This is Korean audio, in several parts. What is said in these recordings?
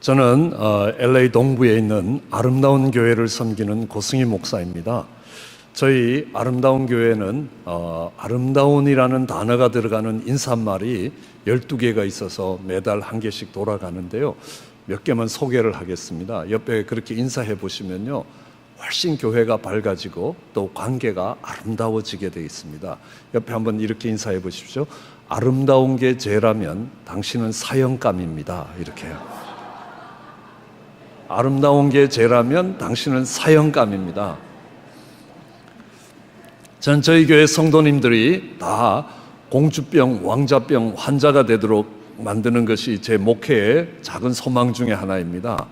저는 LA 동부에 있는 아름다운 교회를 섬기는 고승희 목사입니다. 저희 아름다운 교회는 아름다운이라는 단어가 들어가는 인사말이 12개가 있어서 매달 한 개씩 돌아가는데요. 몇 개만 소개를 하겠습니다. 옆에 그렇게 인사해 보시면요, 훨씬 교회가 밝아지고 또 관계가 아름다워지게 되어 있습니다. 옆에 한번 이렇게 인사해 보십시오. 아름다운 게 죄라면 당신은 사형감입니다. 이렇게요. 아름다운 게 죄라면 당신은 사형감입니다. 전 저희 교회 성도님들이 다 공주병, 왕자병 환자가 되도록 만드는 것이 제 목회의 작은 소망 중에 하나입니다.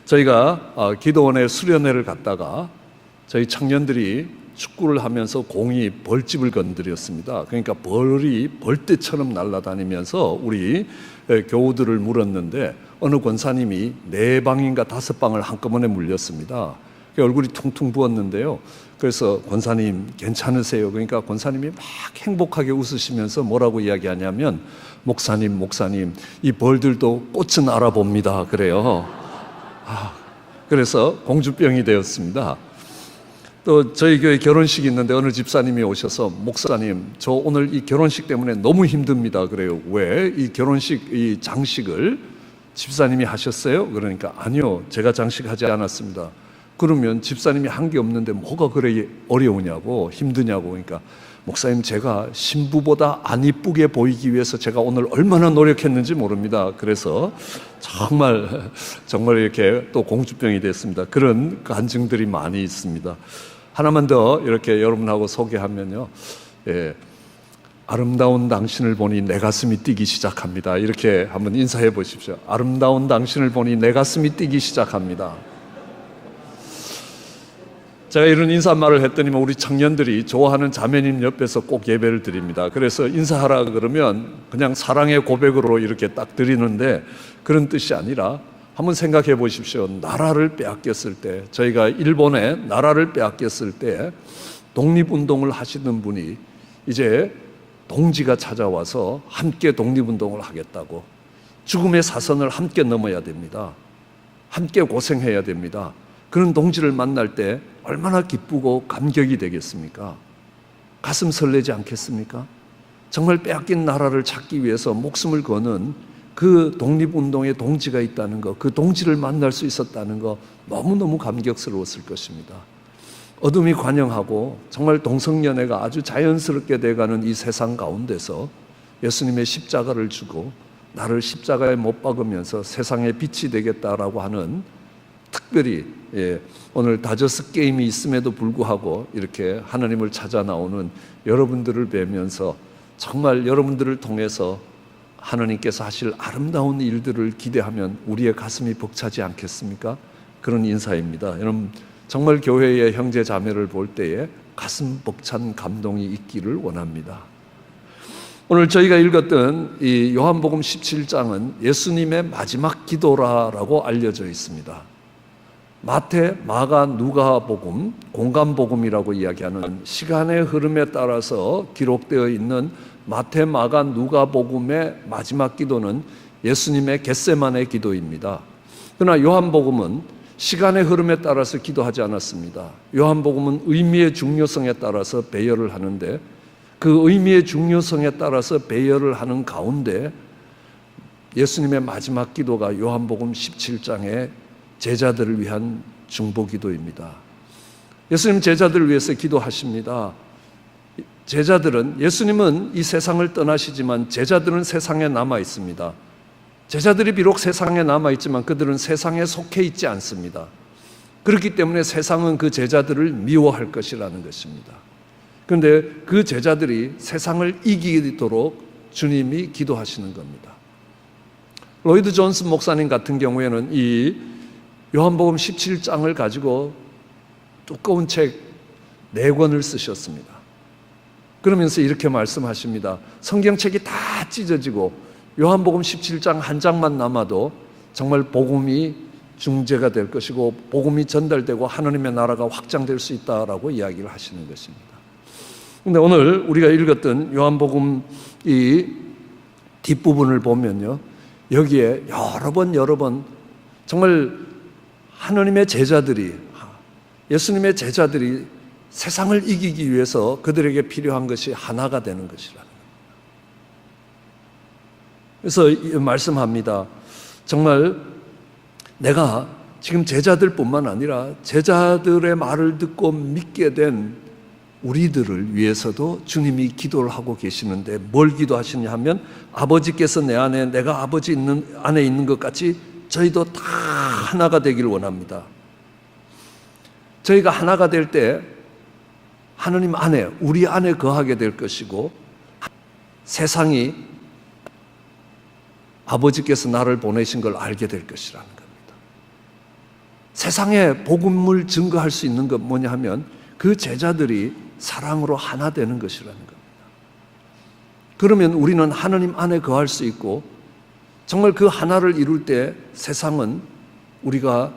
저희가 기도원에 수련회를 갔다가 저희 청년들이 축구를 하면서 공이 벌집을 건드렸습니다. 그러니까 벌이 벌떼처럼 날아다니면서 우리 교우들을 물었는데 어느 권사님이 4방인가 5방을 한꺼번에 물렸습니다. 얼굴이 퉁퉁 부었는데요. 그래서 권사님 괜찮으세요? 그러니까 권사님이 막 행복하게 웃으시면서 뭐라고 이야기하냐면 목사님 이 벌들도 꽃은 알아봅니다. 그래요. 그래서 공주병이 되었습니다. 또 저희 교회 결혼식이 있는데 어느 집사님이 오셔서 목사님 저 오늘 이 결혼식 때문에 너무 힘듭니다. 그래요. 왜? 이 결혼식 이 장식을 집사님이 하셨어요? 그러니까 아니요, 제가 장식하지 않았습니다. 그러면 집사님이 한 게 없는데 뭐가 그래 어려우냐고, 힘드냐고. 그러니까 목사님 제가 신부보다 안 이쁘게 보이기 위해서 제가 오늘 얼마나 노력했는지 모릅니다. 그래서 정말 이렇게 또 공주병이 됐습니다. 그런 간증들이 많이 있습니다. 하나만 더 이렇게 여러분하고 소개하면요, 아름다운 당신을 보니 내 가슴이 뛰기 시작합니다. 이렇게 한번 인사해 보십시오. 아름다운 당신을 보니 내 가슴이 뛰기 시작합니다. 제가 이런 인사말을 했더니 우리 청년들이 좋아하는 자매님 옆에서 꼭 예배를 드립니다. 그래서 인사하라 그러면 그냥 사랑의 고백으로 이렇게 딱 드리는데 그런 뜻이 아니라 한번 생각해 보십시오. 나라를 빼앗겼을 때, 저희가 일본에 나라를 빼앗겼을 때 독립운동을 하시는 분이 이제 동지가 찾아와서 함께 독립운동을 하겠다고, 죽음의 사선을 함께 넘어야 됩니다. 함께 고생해야 됩니다. 그런 동지를 만날 때 얼마나 기쁘고 감격이 되겠습니까? 가슴 설레지 않겠습니까? 정말 빼앗긴 나라를 찾기 위해서 목숨을 거는 그 독립운동의 동지가 있다는 것, 그 동지를 만날 수 있었다는 것, 너무너무 감격스러웠을 것입니다. 어둠이 관영하고 정말 동성연애가 아주 자연스럽게 돼가는 이 세상 가운데서 예수님의 십자가를 주고 나를 십자가에 못 박으면서 세상의 빛이 되겠다라고 하는, 특별히 오늘 다저스 게임이 있음에도 불구하고 이렇게 하나님을 찾아 나오는 여러분들을 뵈면서 정말 여러분들을 통해서 하나님께서 하실 아름다운 일들을 기대하면 우리의 가슴이 벅차지 않겠습니까? 그런 인사입니다. 여러분 정말 교회의 형제 자매를 볼 때에 가슴 벅찬 감동이 있기를 원합니다. 오늘 저희가 읽었던 이 요한복음 17장은 예수님의 마지막 기도라고 알려져 있습니다. 마태, 마가, 누가복음, 공간복음이라고 이야기하는 시간의 흐름에 따라서 기록되어 있는 마태, 마가, 누가복음의 마지막 기도는 예수님의 겟세마네 기도입니다. 그러나 요한복음은 시간의 흐름에 따라서 기도하지 않았습니다. 요한복음은 의미의 중요성에 따라서 배열을 하는데 그 의미의 중요성에 따라서 배열을 하는 가운데 예수님의 마지막 기도가 요한복음 17장의 제자들을 위한 중보기도입니다. 예수님 제자들을 위해서 기도하십니다. 제자들은, 예수님은 이 세상을 떠나시지만 제자들은 세상에 남아 있습니다. 제자들이 비록 세상에 남아 있지만 그들은 세상에 속해 있지 않습니다. 그렇기 때문에 세상은 그 제자들을 미워할 것이라는 것입니다. 그런데 그 제자들이 세상을 이기도록 주님이 기도하시는 겁니다. 로이드 존슨 목사님 같은 경우에는 이 요한복음 17장을 가지고 두꺼운 책 4권을 쓰셨습니다. 그러면서 이렇게 말씀하십니다. 성경책이 다 찢어지고 요한복음 17장 한 장만 남아도 정말 복음이 중재가 될 것이고 복음이 전달되고 하나님의 나라가 확장될 수 있다라고 이야기를 하시는 것입니다. 그런데 오늘 우리가 읽었던 요한복음 이 뒷부분을 보면요, 여기에 여러 번 정말 하나님의 제자들이, 예수님의 제자들이 세상을 이기기 위해서 그들에게 필요한 것이 하나가 되는 것이라는 거예요. 그래서 말씀합니다. 정말 내가 지금 제자들뿐만 아니라 제자들의 말을 듣고 믿게 된 우리들을 위해서도 주님이 기도를 하고 계시는데 뭘 기도하시냐 하면 아버지께서 내 안에 내가 아버지 안에 있는 것 같이 저희도 다 하나가 되길 원합니다. 저희가 하나가 될 때 하나님 안에, 우리 안에 거하게 될 것이고 세상이 아버지께서 나를 보내신 걸 알게 될 것이라는 겁니다. 세상에 복음을 증거할 수 있는 것 뭐냐 하면 그 제자들이 사랑으로 하나 되는 것이라는 겁니다. 그러면 우리는 하나님 안에 거할 수 있고 정말 그 하나를 이룰 때 세상은 우리가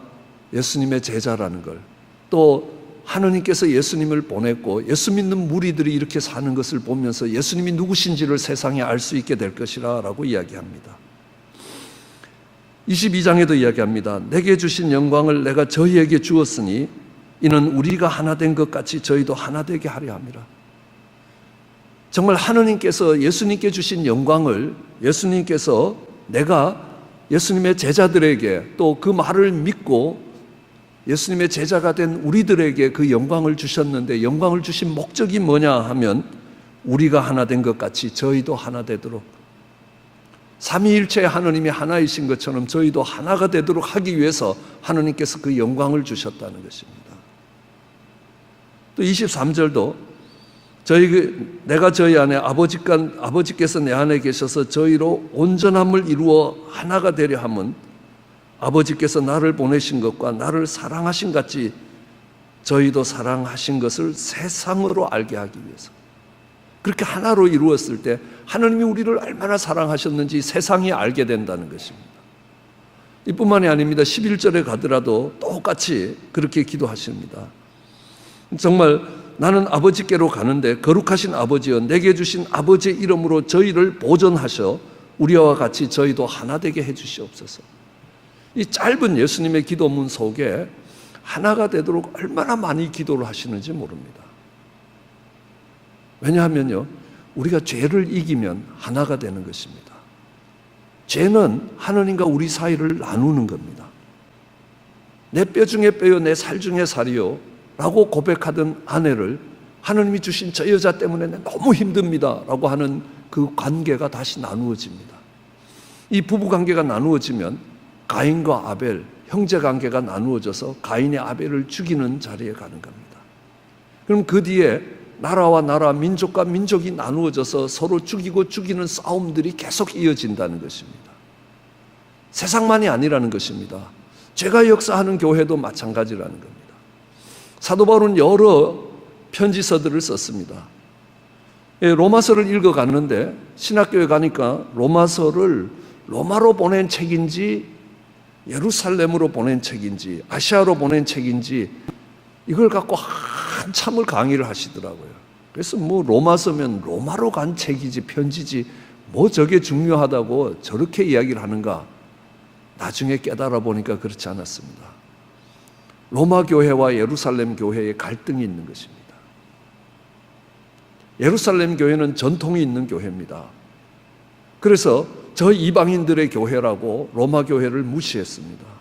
예수님의 제자라는 걸, 또 하나님께서 예수님을 보냈고 예수 믿는 무리들이 이렇게 사는 것을 보면서 예수님이 누구신지를 세상에 알 수 있게 될 것이라고 이야기합니다. 22장에도 이야기합니다. 내게 주신 영광을 내가 저희에게 주었으니 이는 우리가 하나 된 것 같이 저희도 하나 되게 하려 함이라. 정말 하나님께서 예수님께 주신 영광을 예수님께서 내가 예수님의 제자들에게 또 그 말을 믿고 예수님의 제자가 된 우리들에게 그 영광을 주셨는데 영광을 주신 목적이 뭐냐 하면 우리가 하나 된 것 같이 저희도 하나 되도록, 삼위일체 하나님이 하나이신 것처럼 저희도 하나가 되도록 하기 위해서 하나님께서 그 영광을 주셨다는 것입니다. 또 23절도 내가 저희 안에 아버지께서 내 안에 계셔서 저희로 온전함을 이루어 하나가 되려 함은 아버지께서 나를 보내신 것과 나를 사랑하신 같이 저희도 사랑하신 것을 세상으로 알게 하기 위해서, 그렇게 하나로 이루었을 때 하나님이 우리를 얼마나 사랑하셨는지 세상이 알게 된다는 것입니다. 이뿐만이 아닙니다. 11절에 가더라도 똑같이 그렇게 기도하십니다. 정말 나는 아버지께로 가는데 거룩하신 아버지여 내게 주신 아버지의 이름으로 저희를 보존하셔 우리와 같이 저희도 하나 되게 해주시옵소서. 이 짧은 예수님의 기도문 속에 하나가 되도록 얼마나 많이 기도를 하시는지 모릅니다. 왜냐하면요, 우리가 죄를 이기면 하나가 되는 것입니다. 죄는 하나님과 우리 사이를 나누는 겁니다. 내 뼈 중에 뼈요 내 살 중에 살이요 라고 고백하던 아내를 하나님이 주신 저 여자 때문에 너무 힘듭니다 라고 하는 그 관계가 다시 나누어집니다. 이 부부관계가 나누어지면 가인과 아벨, 형제관계가 나누어져서 가인의 아벨을 죽이는 자리에 가는 겁니다. 그럼 그 뒤에 나라와 나라, 민족과 민족이 나누어져서 서로 죽이고 죽이는 싸움들이 계속 이어진다는 것입니다. 세상만이 아니라는 것입니다. 죄가 역사하는 교회도 마찬가지라는 겁니다. 사도 바울은 여러 편지서들을 썼습니다. 로마서를 읽어갔는데 신학교에 가니까 로마서를 로마로 보낸 책인지 예루살렘으로 보낸 책인지 아시아로 보낸 책인지 이걸 갖고 한참을 강의를 하시더라고요. 그래서 뭐 로마서면 로마로 간 책이지 편지지 뭐 저게 중요하다고 저렇게 이야기를 하는가, 나중에 깨달아 보니까 그렇지 않았습니다. 로마 교회와 예루살렘 교회의 갈등이 있는 것입니다. 예루살렘 교회는 전통이 있는 교회입니다. 그래서 저 이방인들의 교회라고 로마 교회를 무시했습니다.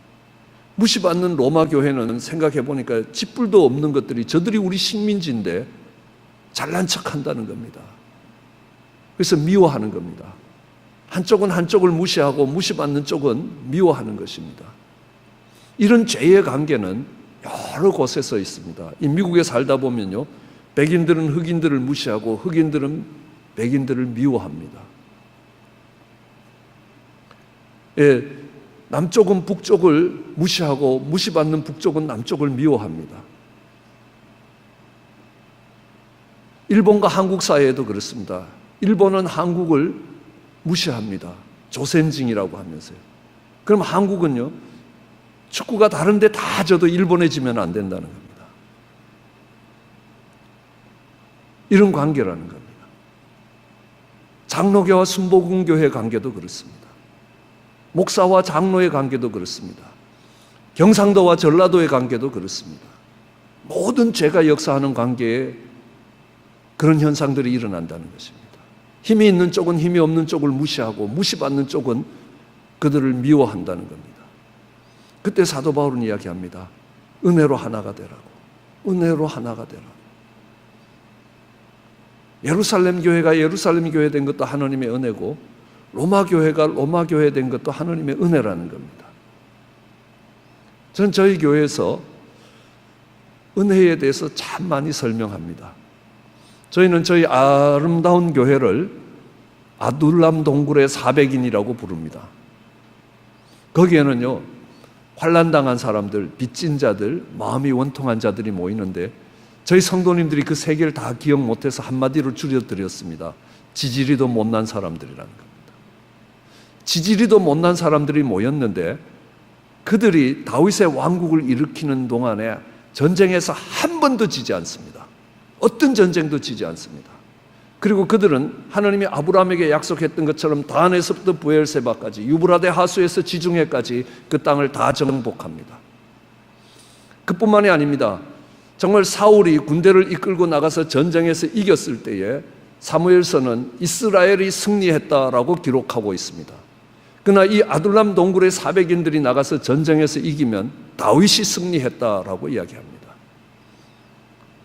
무시받는 로마 교회는 생각해 보니까 짓불도 없는 것들이 저들이 우리 식민지인데 잘난 척한다는 겁니다. 그래서 미워하는 겁니다. 한쪽은 한쪽을 무시하고 무시받는 쪽은 미워하는 것입니다. 이런 죄의 관계는 여러 곳에서 있습니다. 이 미국에 살다 보면요, 백인들은 흑인들을 무시하고 흑인들은 백인들을 미워합니다. 예, 남쪽은 북쪽을 무시하고 무시받는 북쪽은 남쪽을 미워합니다. 일본과 한국 사이에도 그렇습니다. 일본은 한국을 무시합니다. 조센징이라고 하면서요. 그럼 한국은요, 축구가 다른데 다 져도 일본에 지면 안 된다는 겁니다. 이런 관계라는 겁니다. 장로교와 순복음교회 관계도 그렇습니다. 목사와 장로의 관계도 그렇습니다. 경상도와 전라도의 관계도 그렇습니다. 모든 죄가 역사하는 관계에 그런 현상들이 일어난다는 것입니다. 힘이 있는 쪽은 힘이 없는 쪽을 무시하고 무시받는 쪽은 그들을 미워한다는 겁니다. 그때 사도 바울은 이야기합니다. 은혜로 하나가 되라고. 은혜로 하나가 되라고. 예루살렘 교회가 예루살렘 교회 된 것도 하나님의 은혜고 로마 교회가 로마 교회 된 것도 하나님의 은혜라는 겁니다. 저는 저희 교회에서 은혜에 대해서 참 많이 설명합니다. 저희는 저희 아름다운 교회를 아둘람 동굴의 400인이라고 부릅니다. 거기에는요, 환난당한 사람들, 빚진 자들, 마음이 원통한 자들이 모이는데 저희 성도님들이 그 세 개를 다 기억 못해서 한마디로 줄여드렸습니다. 지지리도 못난 사람들이라는 겁니다. 지지리도 못난 사람들이 모였는데 그들이 다윗의 왕국을 일으키는 동안에 전쟁에서 한 번도 지지 않습니다. 어떤 전쟁도 지지 않습니다. 그리고 그들은 하나님이 아브라함에게 약속했던 것처럼 단에서부터 부엘세바까지 유브라데 하수에서 지중해까지 그 땅을 다 정복합니다. 그뿐만이 아닙니다. 정말 사울이 군대를 이끌고 나가서 전쟁에서 이겼을 때에 사무엘서는 이스라엘이 승리했다라고 기록하고 있습니다. 그러나 이 아둘람 동굴의 400인들이 나가서 전쟁에서 이기면 다윗이 승리했다라고 이야기합니다.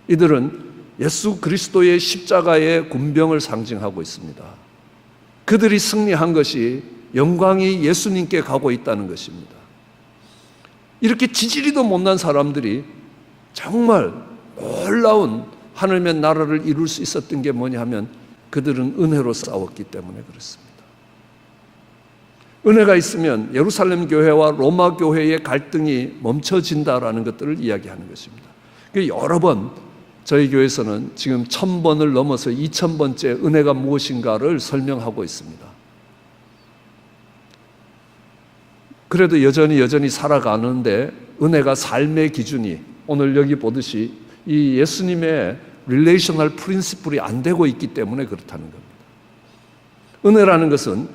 이들은 예수 그리스도의 십자가의 군병을 상징하고 있습니다. 그들이 승리한 것이 영광이 예수님께 가고 있다는 것입니다. 이렇게 지지리도 못난 사람들이 정말 놀라운 하나님의 나라를 이룰 수 있었던 게 뭐냐 하면 그들은 은혜로 싸웠기 때문에 그렇습니다. 은혜가 있으면 예루살렘 교회와 로마 교회의 갈등이 멈춰진다라는 것들을 이야기하는 것입니다. 여러 번 저희 교회에서는 지금 1000번을 넘어서 2000번째 은혜가 무엇인가를 설명하고 있습니다. 그래도 여전히 살아가는데 은혜가 삶의 기준이 오늘 여기 보듯이 이 예수님의 릴레이셔널 프린시플이 안 되고 있기 때문에 그렇다는 겁니다. 은혜라는 것은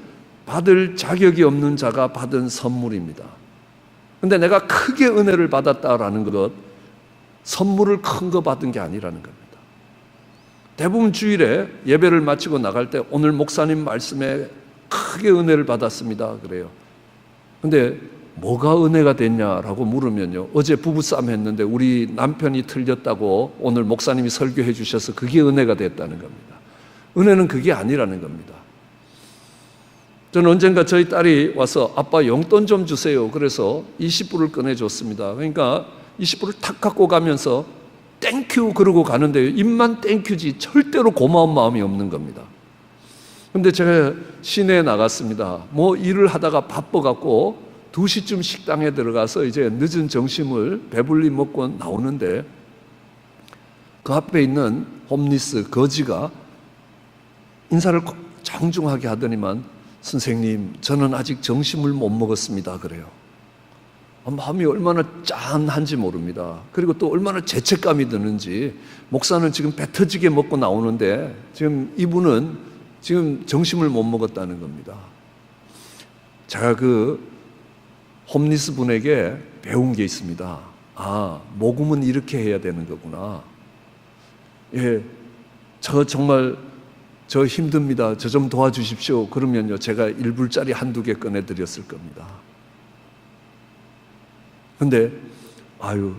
받을 자격이 없는 자가 받은 선물입니다. 그런데 내가 크게 은혜를 받았다라는 것, 선물을 큰 거 받은 게 아니라는 겁니다. 대부분 주일에 예배를 마치고 나갈 때 오늘 목사님 말씀에 크게 은혜를 받았습니다 그래요. 근데 뭐가 은혜가 됐냐라고 물으면요, 어제 부부싸움 했는데 우리 남편이 틀렸다고 오늘 목사님이 설교해 주셔서 그게 은혜가 됐다는 겁니다. 은혜는 그게 아니라는 겁니다. 저는 언젠가 저희 딸이 와서 아빠 용돈 좀 주세요. 그래서 20불을 꺼내줬습니다. 그러니까 20불을 탁 갖고 가면서 땡큐 그러고 가는데 입만 땡큐지 절대로 고마운 마음이 없는 겁니다. 근데 제가 시내에 나갔습니다. 뭐 일을 하다가 바빠갖고 2시쯤 식당에 들어가서 이제 늦은 점심을 배불리 먹고 나오는데 그 앞에 있는 홈리스 거지가 인사를 정중하게 하더니만 선생님, 저는 아직 점심을 못 먹었습니다 그래요. 마음이 얼마나 짠한지 모릅니다. 그리고 또 얼마나 죄책감이 드는지, 목사는 지금 배 터지게 먹고 나오는데 지금 이분은 지금 점심을 못 먹었다는 겁니다. 제가 그 홈리스 분에게 배운 게 있습니다. 아, 모금은 이렇게 해야 되는 거구나. 예, 저 정말 저 힘듭니다. 저 좀 도와주십시오. 그러면요, 제가 1불짜리 한두 개 꺼내드렸을 겁니다. 근데 아유,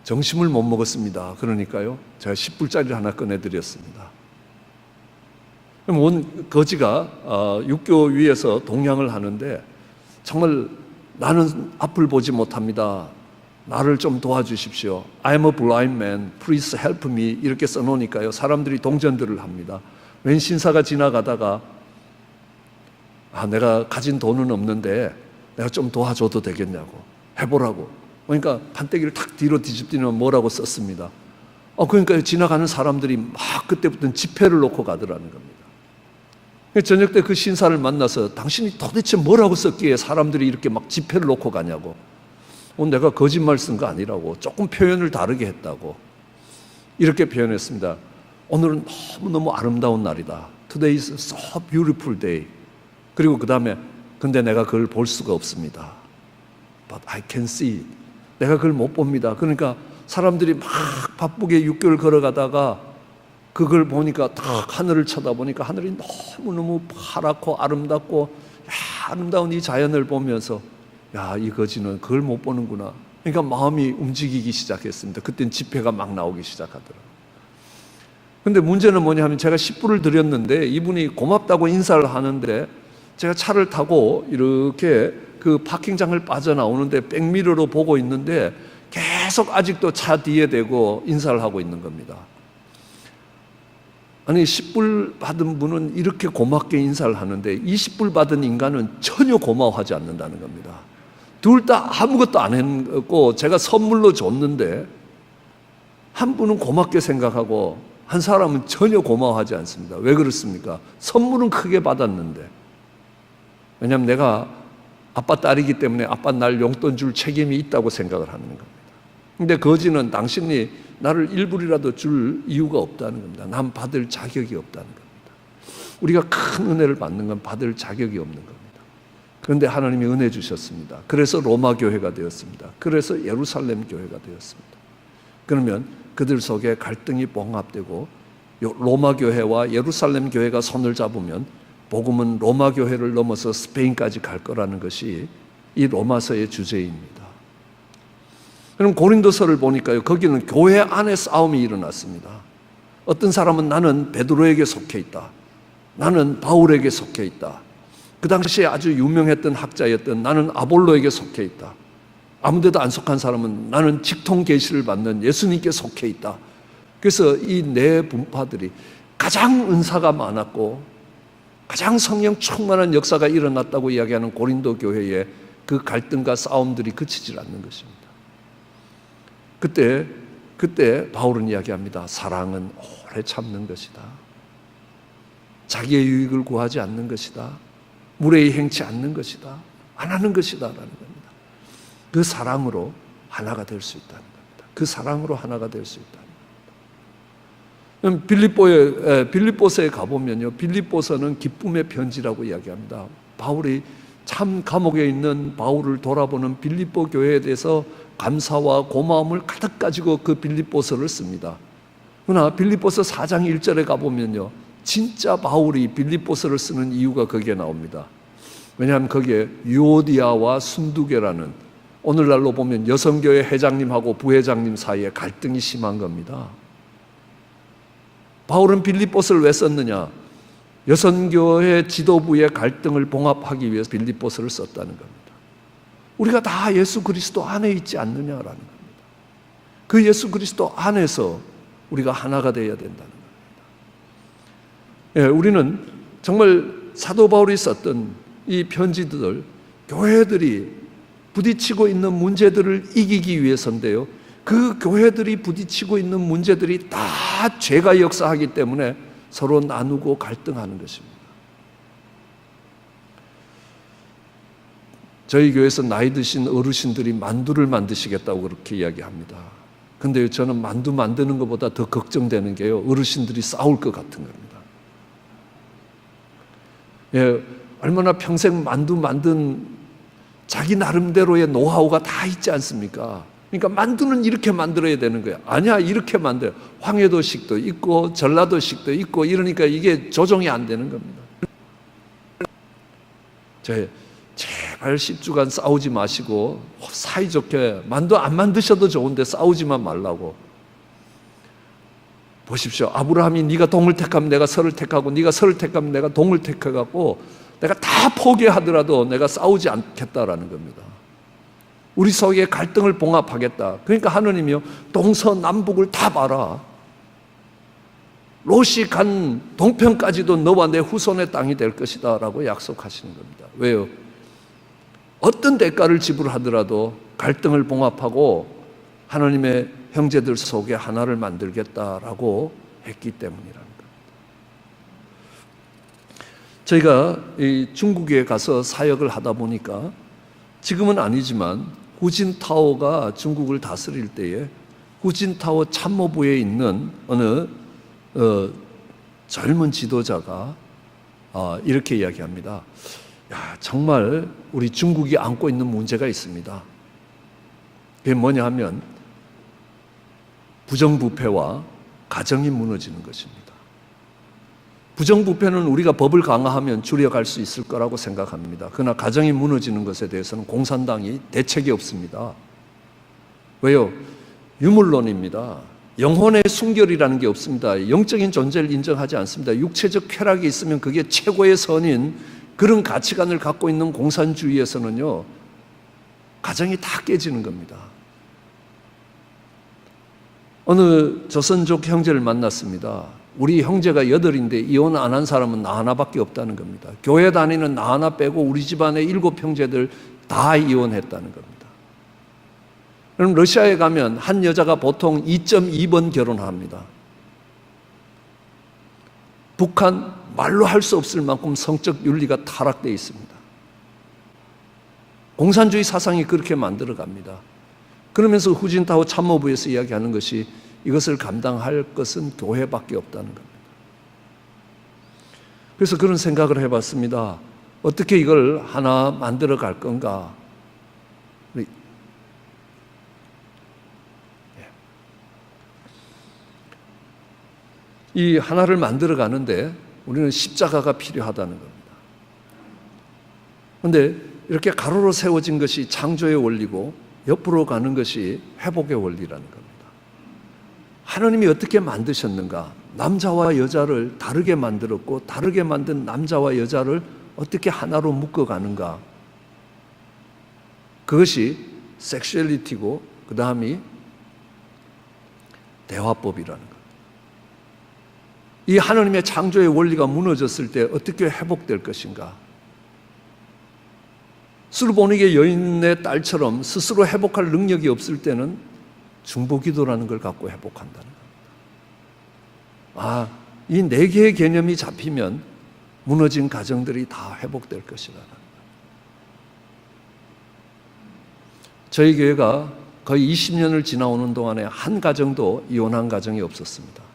점심을 못 먹었습니다. 그러니까요, 제가 10불짜리를 하나 꺼내드렸습니다. 그럼 온 거지가 육교 위에서 동양을 하는데 정말 나는 앞을 보지 못합니다. 나를 좀 도와주십시오. I'm a blind man. Please help me. 이렇게 써놓으니까요, 사람들이 동전들을 합니다. 웬 신사가 지나가다가 내가 가진 돈은 없는데 내가 좀 도와줘도 되겠냐고 해보라고. 그러니까 판때기를 탁 뒤로 뒤집더니 뭐라고 썼습니다. 그러니까 지나가는 사람들이 막 그때부터는 지폐를 놓고 가더라는 겁니다. 저녁 때 그 신사를 만나서 당신이 도대체 뭐라고 썼기에 사람들이 이렇게 막 지폐를 놓고 가냐고. 내가 거짓말 쓴 거 아니라고, 조금 표현을 다르게 했다고 이렇게 표현했습니다. 오늘은 너무너무 아름다운 날이다. Today is so beautiful day. 그리고 그 다음에 근데 내가 그걸 볼 수가 없습니다. But I can see it. 내가 그걸 못 봅니다. 그러니까 사람들이 막 바쁘게 6개월 걸어가다가 그걸 보니까 딱 하늘을 쳐다보니까 하늘이 너무너무 파랗고 아름답고, 아름다운 이 자연을 보면서 이 거지는 그걸 못 보는구나. 그러니까 마음이 움직이기 시작했습니다. 그땐 지폐가 막 나오기 시작하더라고요. 근데 문제는 뭐냐면 제가 10불을 드렸는데 이분이 고맙다고 인사를 하는데 제가 차를 타고 이렇게 그 파킹장을 빠져나오는데 백미러로 보고 있는데 계속 아직도 차 뒤에 대고 인사를 하고 있는 겁니다. 아니 10불 받은 분은 이렇게 고맙게 인사를 하는데 20불 받은 인간은 전혀 고마워하지 않는다는 겁니다. 둘 다 아무것도 안 했고 제가 선물로 줬는데 한 분은 고맙게 생각하고 한 사람은 전혀 고마워하지 않습니다. 왜 그렇습니까? 선물은 크게 받았는데, 왜냐하면 내가 아빠 딸이기 때문에 아빠 날 용돈 줄 책임이 있다고 생각을 하는 겁니다. 근데 거지는 당신이 나를 1불이라도 줄 이유가 없다는 겁니다. 난 받을 자격이 없다는 겁니다. 우리가 큰 은혜를 받는 건 받을 자격이 없는 겁니다. 그런데 하나님이 은혜 주셨습니다. 그래서 로마 교회가 되었습니다. 그래서 예루살렘 교회가 되었습니다. 그러면 그들 속에 갈등이 봉합되고 로마 교회와 예루살렘 교회가 손을 잡으면 복음은 로마 교회를 넘어서 스페인까지 갈 거라는 것이 이 로마서의 주제입니다. 그럼 고린도서를 보니까요, 거기는 교회 안에 싸움이 일어났습니다. 어떤 사람은 나는 베드로에게 속해 있다, 나는 바울에게 속해 있다, 그 당시에 아주 유명했던 학자였던 나는 아볼로에게 속해 있다, 아무데도 안 속한 사람은 나는 직통 계시를 받는 예수님께 속해 있다. 그래서 이 네 분파들이 가장 은사가 많았고 가장 성령 충만한 역사가 일어났다고 이야기하는 고린도 교회의 그 갈등과 싸움들이 그치질 않는 것입니다. 그때 바울은 이야기합니다. 사랑은 오래 참는 것이다. 자기의 유익을 구하지 않는 것이다. 무례히 행치 않는 것이다. 안 하는 것이다 라는 겁니다. 그 사랑으로 하나가 될 수 있다는 겁니다. 그 사랑으로 하나가 될 수 있다는 겁니다. 빌립보서에 가보면요, 빌립보서는 기쁨의 편지라고 이야기합니다. 바울이 참 감옥에 있는 바울을 돌아보는 빌립보 교회에 대해서 감사와 고마움을 가득 가지고 그 빌립보서를 씁니다. 그러나 빌립보서 4장 1절에 가보면요, 진짜 바울이 빌립보서를 쓰는 이유가 거기에 나옵니다. 왜냐하면 거기에 유오디아와 순두계라는, 오늘날로 보면 여성교회 회장님하고 부회장님 사이에 갈등이 심한 겁니다. 바울은 빌립보서를 왜 썼느냐? 여성교회 지도부의 갈등을 봉합하기 위해서 빌립보서를 썼다는 겁니다. 우리가 다 예수 그리스도 안에 있지 않느냐라는 겁니다. 그 예수 그리스도 안에서 우리가 하나가 되어야 된다는 겁니다. 우리는 정말 사도 바울이 썼던 이 편지들, 교회들이 부딪히고 있는 문제들을 이기기 위해서인데요, 그 교회들이 부딪히고 있는 문제들이 다 죄가 역사하기 때문에 서로 나누고 갈등하는 것입니다. 저희 교회에서 나이 드신 어르신들이 만두를 만드시겠다고 그렇게 이야기합니다. 근데 저는 만두 만드는 것보다 더 걱정되는 게요, 어르신들이 싸울 것 같은 겁니다. 얼마나 평생 만두 만든 자기 나름대로의 노하우가 다 있지 않습니까? 그러니까 만두는 이렇게 만들어야 되는 거야. 아니야, 이렇게 만들어. 황해도식도 있고 전라도식도 있고 이러니까 이게 조정이 안 되는 겁니다. 제발 10주간 싸우지 마시고 사이좋게, 만두 안 만드셔도 좋은데 싸우지만 말라고. 보십시오. 아브라함이 네가 동을 택하면 내가 서를 택하고 네가 서를 택하면 내가 동을 택해갖고 내가 다 포기하더라도 내가 싸우지 않겠다라는 겁니다. 우리 속에 갈등을 봉합하겠다. 그러니까 하느님이요, 동서남북을 다 봐라. 롯이 간 동편까지도 너와 내 후손의 땅이 될 것이다 라고 약속하시는 겁니다. 왜요? 어떤 대가를 지불하더라도 갈등을 봉합하고 하나님의 형제들 속에 하나를 만들겠다라고 했기 때문이라는 겁니다. 저희가 이 중국에 가서 사역을 하다 보니까, 지금은 아니지만 후진타오가 중국을 다스릴 때에 후진타오 참모부에 있는 어느 젊은 지도자가 이렇게 이야기합니다. 정말 우리 중국이 안고 있는 문제가 있습니다. 그게 뭐냐 하면 부정부패와 가정이 무너지는 것입니다. 부정부패는 우리가 법을 강화하면 줄여갈 수 있을 거라고 생각합니다. 그러나 가정이 무너지는 것에 대해서는 공산당이 대책이 없습니다. 왜요? 유물론입니다. 영혼의 순결이라는 게 없습니다. 영적인 존재를 인정하지 않습니다. 육체적 쾌락이 있으면 그게 최고의 선인 그런 가치관을 갖고 있는 공산주의에서는요, 가정이 다 깨지는 겁니다. 어느 조선족 형제를 만났습니다. 우리 형제가 8인데 이혼 안 한 사람은 나 하나밖에 없다는 겁니다. 교회 다니는 나 하나 빼고 우리 집안의 7 형제들 다 이혼했다는 겁니다. 그럼 러시아에 가면 한 여자가 보통 2.2번 결혼합니다. 북한 말로 할 수 없을 만큼 성적 윤리가 타락되어 있습니다. 공산주의 사상이 그렇게 만들어 갑니다. 그러면서 후진타오 참모부에서 이야기하는 것이 이것을 감당할 것은 교회밖에 없다는 겁니다. 그래서 그런 생각을 해봤습니다. 어떻게 이걸 하나 만들어 갈 건가? 이 하나를 만들어 가는데 우리는 십자가가 필요하다는 겁니다. 그런데 이렇게 가로로 세워진 것이 창조의 원리고 옆으로 가는 것이 회복의 원리라는 겁니다. 하나님이 어떻게 만드셨는가? 남자와 여자를 다르게 만들었고 다르게 만든 남자와 여자를 어떻게 하나로 묶어가는가? 그것이 섹슈얼리티고 그 다음이 대화법이라는 겁니다. 이 하나님의 창조의 원리가 무너졌을 때 어떻게 회복될 것인가? 술보니게 여인의 딸처럼 스스로 회복할 능력이 없을 때는 중보기도라는 걸 갖고 회복한다는 겁니다. 이 4개의 개념이 잡히면 무너진 가정들이 다 회복될 것이라는 겁니다. 저희 교회가 거의 20년을 지나오는 동안에 한 가정도 이혼한 가정이 없었습니다.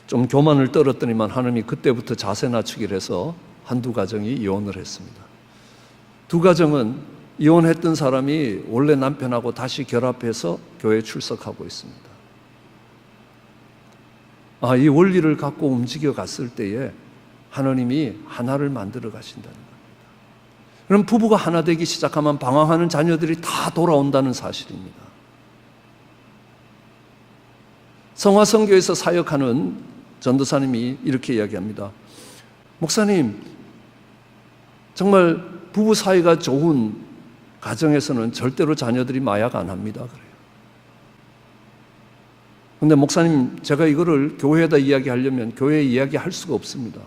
좀 교만을 떨었더니만 하나님이 그때부터 자세 낮추기를 해서 한두 가정이 이혼을 했습니다. 2 가정은 이혼했던 사람이 원래 남편하고 다시 결합해서 교회에 출석하고 있습니다. 이 원리를 갖고 움직여 갔을 때에 하나님이 하나를 만들어 가신다는 겁니다. 그럼 부부가 하나 되기 시작하면 방황하는 자녀들이 다 돌아온다는 사실입니다. 성화선교에서 사역하는 전도사님이 이렇게 이야기합니다. 목사님, 정말 부부 사이가 좋은 가정에서는 절대로 자녀들이 마약 안 합니다. 그래요. 근데 목사님, 제가 이거를 교회에다 이야기하려면 교회에 이야기할 수가 없습니다.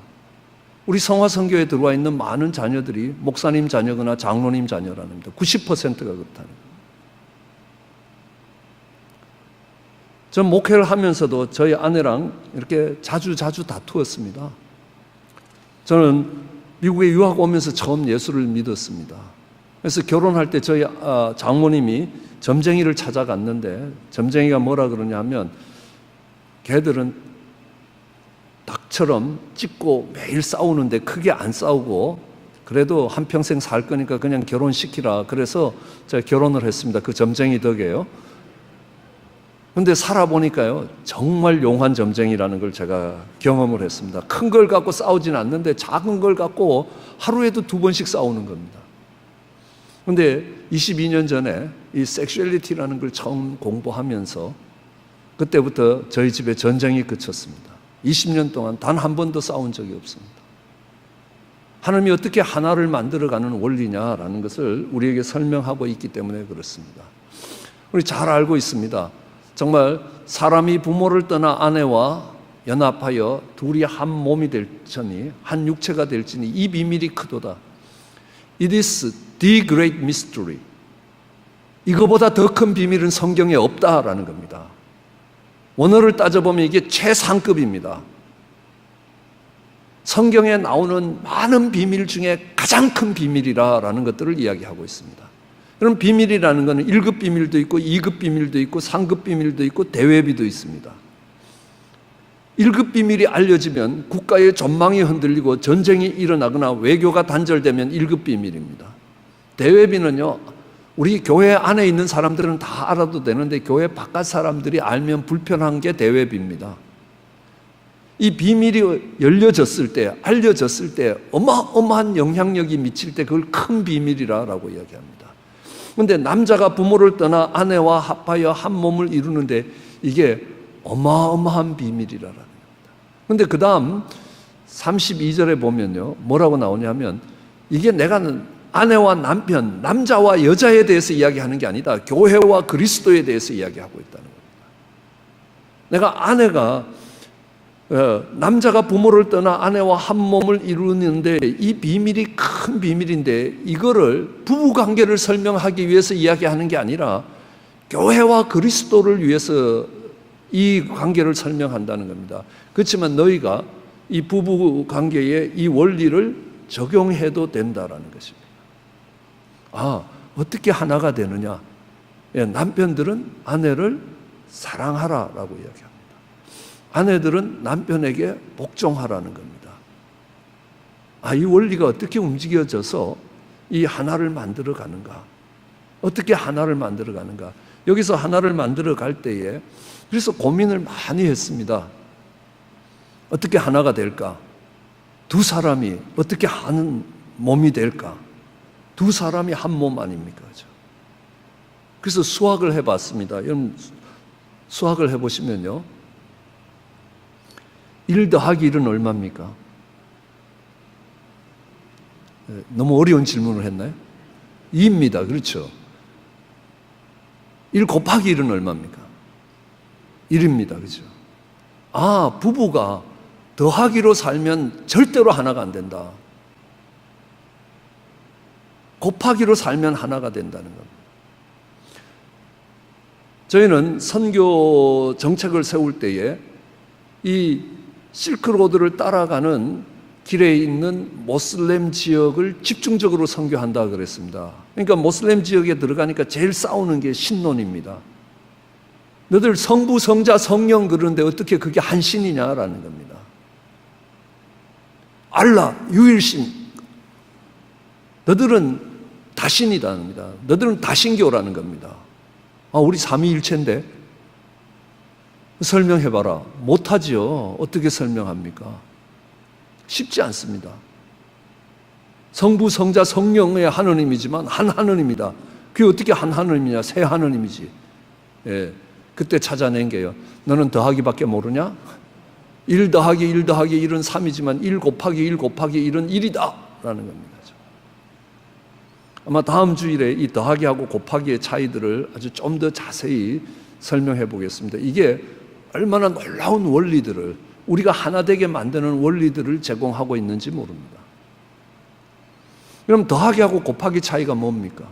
우리 성화선교에 들어와 있는 많은 자녀들이 목사님 자녀거나 장로님 자녀라는 겁니다. 90%가 그렇다는 겁니다. 전 목회를 하면서도 저희 아내랑 이렇게 자주 다투었습니다. 저는 미국에 유학 오면서 처음 예수를 믿었습니다. 그래서 결혼할 때 저희 장모님이 점쟁이를 찾아갔는데 점쟁이가 뭐라 그러냐 하면 걔들은 닭처럼 찢고 매일 싸우는데 크게 안 싸우고 그래도 한평생 살 거니까 그냥 결혼시키라. 그래서 제가 결혼을 했습니다. 그 점쟁이 덕에요. 근데 살아보니까요, 정말 용한 점쟁이라는 걸 제가 경험을 했습니다. 큰 걸 갖고 싸우진 않는데 작은 걸 갖고 하루에도 2번씩 싸우는 겁니다. 근데 22년 전에 이 섹슈얼리티라는 걸 처음 공부하면서 그때부터 저희 집에 전쟁이 그쳤습니다. 20년 동안 단 한 번도 싸운 적이 없습니다. 하나님이 어떻게 하나를 만들어가는 원리냐라는 것을 우리에게 설명하고 있기 때문에 그렇습니다. 우리 잘 알고 있습니다. 정말 사람이 부모를 떠나 아내와 연합하여 둘이 한 몸이 될지니 한 육체가 될지니 이 비밀이 크도다. It is the great mystery. 이거보다 더 큰 비밀은 성경에 없다라는 겁니다. 원어를 따져보면 이게 최상급입니다. 성경에 나오는 많은 비밀 중에 가장 큰 비밀이라는 것들을 이야기하고 있습니다. 그럼 비밀이라는 것은 1급 비밀도 있고 2급 비밀도 있고 3급 비밀도 있고 대외비도 있습니다. 1급 비밀이 알려지면 국가의 전망이 흔들리고 전쟁이 일어나거나 외교가 단절되면 1급 비밀입니다. 대외비는요, 우리 교회 안에 있는 사람들은 다 알아도 되는데 교회 바깥 사람들이 알면 불편한 게 대외비입니다. 이 비밀이 열려졌을 때, 알려졌을 때 어마어마한 영향력이 미칠 때 그걸 큰 비밀이라고 이야기합니다. 그런데 남자가 부모를 떠나 아내와 합하여 한 몸을 이루는데 이게 어마어마한 비밀이라는 겁니다. 그런데 그 다음 32절에 보면요, 뭐라고 나오냐면 이게 내가 아내와 남편, 남자와 여자에 대해서 이야기하는 게 아니다. 교회와 그리스도에 대해서 이야기하고 있다는 겁니다. 내가 아내가 남자가 부모를 떠나 아내와 한 몸을 이루는데 이 비밀이 큰 비밀인데 이거를 부부관계를 설명하기 위해서 이야기하는 게 아니라 교회와 그리스도를 위해서 이 관계를 설명한다는 겁니다. 그렇지만 너희가 이 부부관계에 이 원리를 적용해도 된다라는 것입니다. 어떻게 하나가 되느냐? 남편들은 아내를 사랑하라라고 이야기합니다. 아내들은 남편에게 복종하라는 겁니다. 이 원리가 어떻게 움직여져서 이 하나를 만들어 가는가? 어떻게 하나를 만들어 가는가? 여기서 하나를 만들어 갈 때에 그래서 고민을 많이 했습니다. 어떻게 하나가 될까? 두 사람이 어떻게 한 몸이 될까? 두 사람이 한 몸 아닙니까? 그래서 수학을 해봤습니다. 여러분 수학을 해보시면요, 1 더하기 1은 얼마입니까? 너무 어려운 질문을 했나요? 2입니다. 그렇죠? 1 곱하기 1은 얼마입니까? 1입니다. 그렇죠? 부부가 더하기로 살면 절대로 하나가 안 된다. 곱하기로 살면 하나가 된다는 겁니다. 저희는 선교 정책을 세울 때에 이 실크로드를 따라가는 길에 있는 모슬렘 지역을 집중적으로 선교한다 그랬습니다. 그러니까 모슬렘 지역에 들어가니까 제일 싸우는 게 신론입니다. 너들 성부, 성자, 성령 그러는데 어떻게 그게 한 신이냐라는 겁니다. 알라, 유일신. 너들은 다신이라는 겁니다. 너들은 다신교라는 겁니다. 우리 삼위일체인데 설명해봐라. 못하지요. 어떻게 설명합니까? 쉽지 않습니다. 성부, 성자, 성령의 하느님이지만 한 하느님이다. 그게 어떻게 한 하느님이냐? 세 하느님이지. 그때 찾아낸 게요. 너는 더하기밖에 모르냐? 1 더하기 1 더하기 1은 3이지만 1 곱하기 1 곱하기 1은 1이다 라는 겁니다. 아마 다음 주일에 이 더하기하고 곱하기의 차이들을 아주 좀 더 자세히 설명해 보겠습니다. 이게 얼마나 놀라운 원리들을, 우리가 하나 되게 만드는 원리들을 제공하고 있는지 모릅니다. 그럼 더하기하고 곱하기 차이가 뭡니까?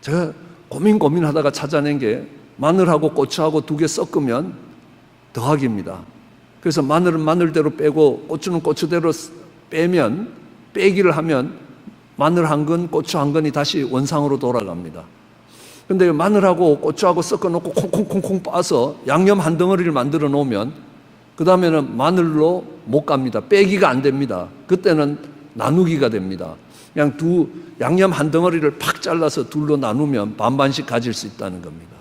제가 고민하다가 찾아낸 게 마늘하고 고추하고 2개 섞으면 더하기입니다. 그래서 마늘은 마늘대로 빼고 고추는 고추대로 빼면, 빼기를 하면 마늘 한 건, 고추 한 건이 다시 원상으로 돌아갑니다. 근데 마늘하고 고추하고 섞어 놓고 콩콩콩콩 빻아서 양념 한 덩어리를 만들어 놓으면 그 다음에는 마늘로 못 갑니다. 빼기가 안 됩니다. 그때는 나누기가 됩니다. 그냥 양념 한 덩어리를 팍 잘라서 둘로 나누면 반반씩 가질 수 있다는 겁니다.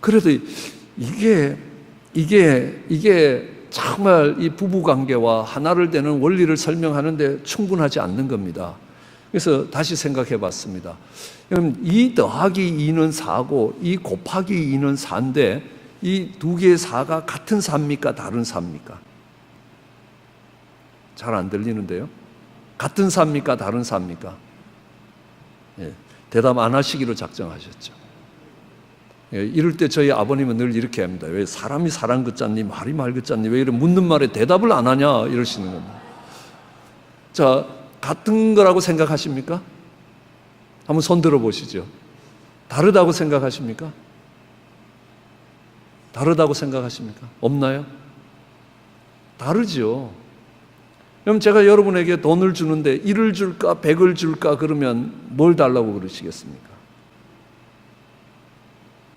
그래도 이게 정말 이 부부관계와 하나를 되는 원리를 설명하는데 충분하지 않는 겁니다. 그래서 다시 생각해 봤습니다. 그럼 이 더하기 2는 4고 이 곱하기 2는 4인데 이 두 개의 4가 같은 4입니까? 다른 4입니까? 잘 안 들리는데요. 같은 4입니까? 다른 4입니까? 대답 안 하시기로 작정하셨죠. 이럴 때 저희 아버님은 늘 이렇게 합니다. 왜 사람이 사람 같잖니, 말이 말 같잖니, 왜 이런 묻는 말에 대답을 안 하냐 이러시는 겁니다. 자, 같은 거라고 생각하십니까? 한번 손 들어 보시죠. 다르다고 생각하십니까? 다르다고 생각하십니까? 없나요? 다르죠. 그럼 제가 여러분에게 돈을 주는데 1을 줄까 100을 줄까 그러면 뭘 달라고 그러시겠습니까?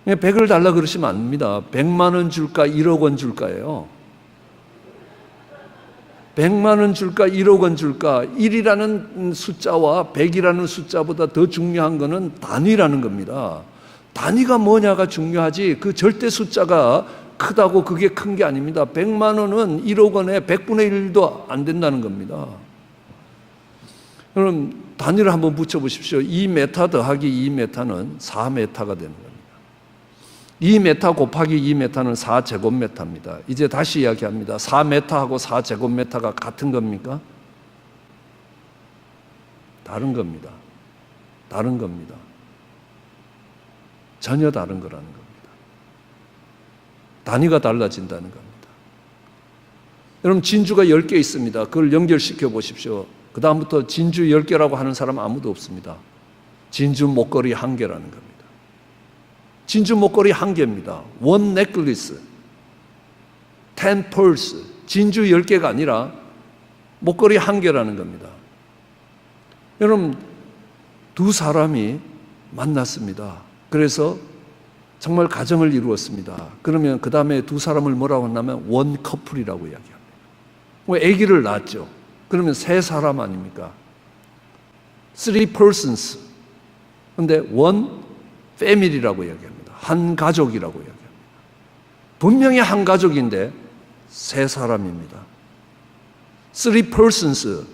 100을 달라 그러시면 안 됩니다. 100만 원 줄까 1억 원 줄까예요. 100만 원 줄까 1억 원 줄까. 1이라는 숫자와 100이라는 숫자보다 더 중요한 것은 단위라는 겁니다. 단위가 뭐냐가 중요하지 그 절대 숫자가 크다고 그게 큰 게 아닙니다. 100만 원은 1억 원의 100분의 1도 안 된다는 겁니다. 그럼 단위를 한번 붙여보십시오. 2m 더하기 2m는 4m가 되는 겁니다. 2m 곱하기 2m는 4제곱미터입니다. 이제 다시 이야기합니다. 4m하고 4제곱미터가 같은 겁니까? 다른 겁니다. 다른 겁니다. 전혀 다른 거라는 겁니다. 단위가 달라진다는 겁니다. 여러분 진주가 10개 있습니다. 그걸 연결시켜 보십시오. 그 다음부터 진주 10개라고 하는 사람 아무도 없습니다. 진주 목걸이 1개라는 겁니다. 진주 목걸이 1개입니다. One necklace, 10 pearls. 진주 10개가 아니라 목걸이 1개라는 겁니다. 여러분 두 사람이 만났습니다. 그래서 정말 가정을 이루었습니다. 그러면 그 다음에 두 사람을 뭐라고 한다면 원 커플이라고 이야기합니다. 아기를 낳았죠. 그러면 세 사람 아닙니까? Three persons. 그런데 one family라고 이야기합니다. 한 가족이라고 이야기합니다. 분명히 한 가족인데 세 사람입니다. Three persons,